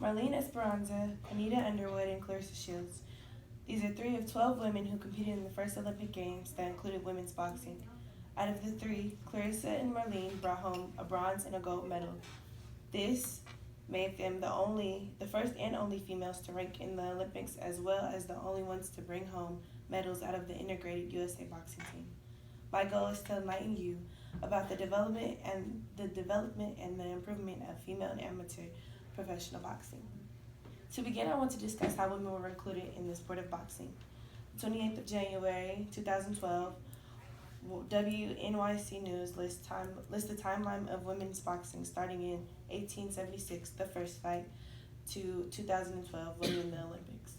Marlene Esperanza, Anita Underwood, and Clarissa Shields. These are three of 12 women who competed in the first Olympic Games that included women's boxing. Out of the three, Clarissa and Marlene brought home a bronze and a gold medal. This made them the first and only females to rank in the Olympics, as well as the only ones to bring home medals out of the integrated USA boxing team. My goal is to enlighten you about the development and the improvement of female and amateur professional boxing. To begin, I want to discuss how women were included in the sport of boxing. 28th of January 2012, WNYC News lists the timeline of women's boxing starting in 1876, the first fight, to 2012, women in the Olympics.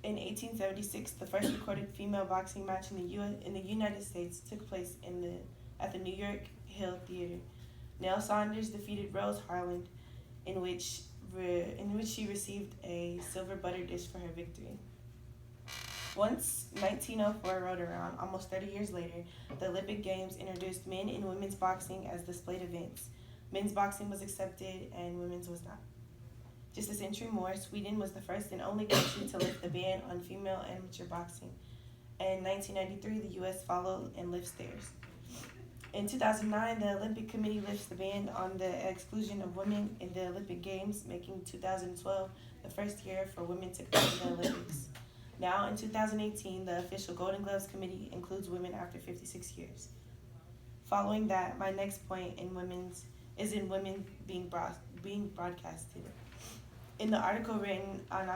In 1876, the first recorded female boxing match in the United States took place at the New York Hill Theater. Nell Saunders defeated Rose Harland, in which she received a silver butter dish for her victory. Once 1904 rolled around, almost 30 years later, the Olympic Games introduced men and women's boxing as displayed events. Men's boxing was accepted and women's was not. Just a century more, Sweden was the first and only country to lift the ban on female amateur boxing. In 1993, the U.S. followed and lifts theirs. In 2009, the Olympic Committee lifts the ban on the exclusion of women in the Olympic Games, making 2012 the first year for women to compete in the Olympics. Now, in 2018, the official Golden Gloves Committee includes women after 56 years. Following that, my next point in women being broadcasted. In the article written in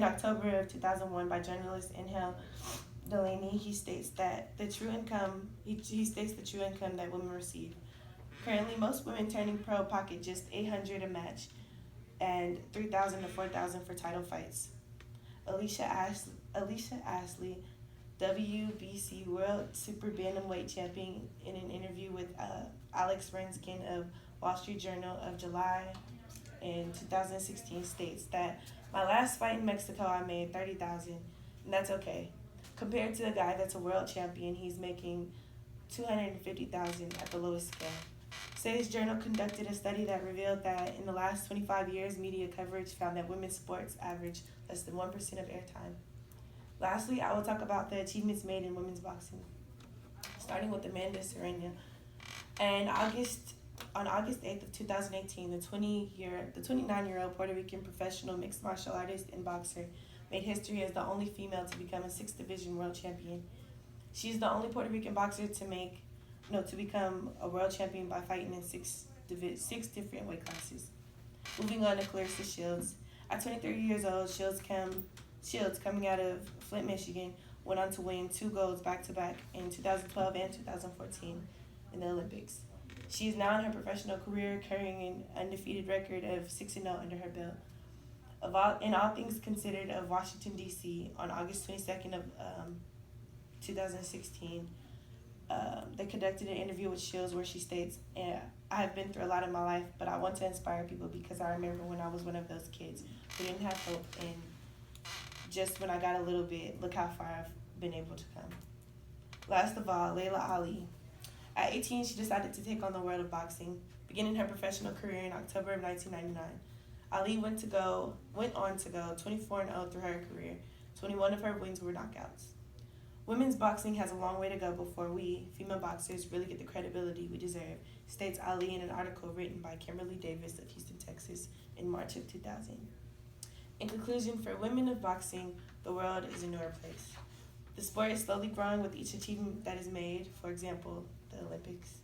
October of 2001 by journalist Angel Delaney, he states the true income that women receive. Currently, most women turning pro pocket just $800 a match and $3,000 to $4,000 for title fights. Alicia Ashley, WBC World Super Bantamweight Champion, in an interview with Alex Renskin of Wall Street Journal of July in 2016, states that my last fight in Mexico, I made $30,000, and that's okay. Compared to a guy that's a world champion, he's making $250,000 at the lowest scale. Say's Journal conducted a study that revealed that in the last 25 years, media coverage found that women's sports average less than 1% of airtime. Lastly, I will talk about the achievements made in women's boxing, starting with Amanda Serena. On August 8th of 2018, the 29-year-old Puerto Rican professional mixed martial artist and boxer made history as the only female to become a 6th Division world champion. She's the only Puerto Rican boxer to become a world champion by fighting in six different weight classes. Moving on to Clarissa Shields. At 23 years old, Shields, coming out of Flint, Michigan, went on to win 2 golds back-to-back in 2012 and 2014 in the Olympics. She is now in her professional career, carrying an undefeated record of 6-0 under her belt. In all things considered of Washington, D.C., on August 22nd of 2016, they conducted an interview with Shields where she states, I have been through a lot in my life, but I want to inspire people because I remember when I was one of those kids who didn't have hope, and just when I got a little bit, look how far I've been able to come. Last of all, Laila Ali. At 18, she decided to take on the world of boxing, beginning her professional career in October of 1999. Ali went on to go 24-0 through her career. 21 of her wins were knockouts. Women's boxing has a long way to go before we, female boxers, really get the credibility we deserve, states Ali in an article written by Kimberly Davis of Houston, Texas, in March of 2000. In conclusion, for women of boxing, the world is a newer place. The sport is slowly growing with each achievement that is made, for example, the Olympics.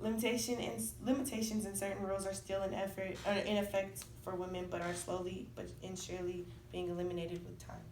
Limitations and certain rules are still in effect for women, but are slowly but surely being eliminated with time.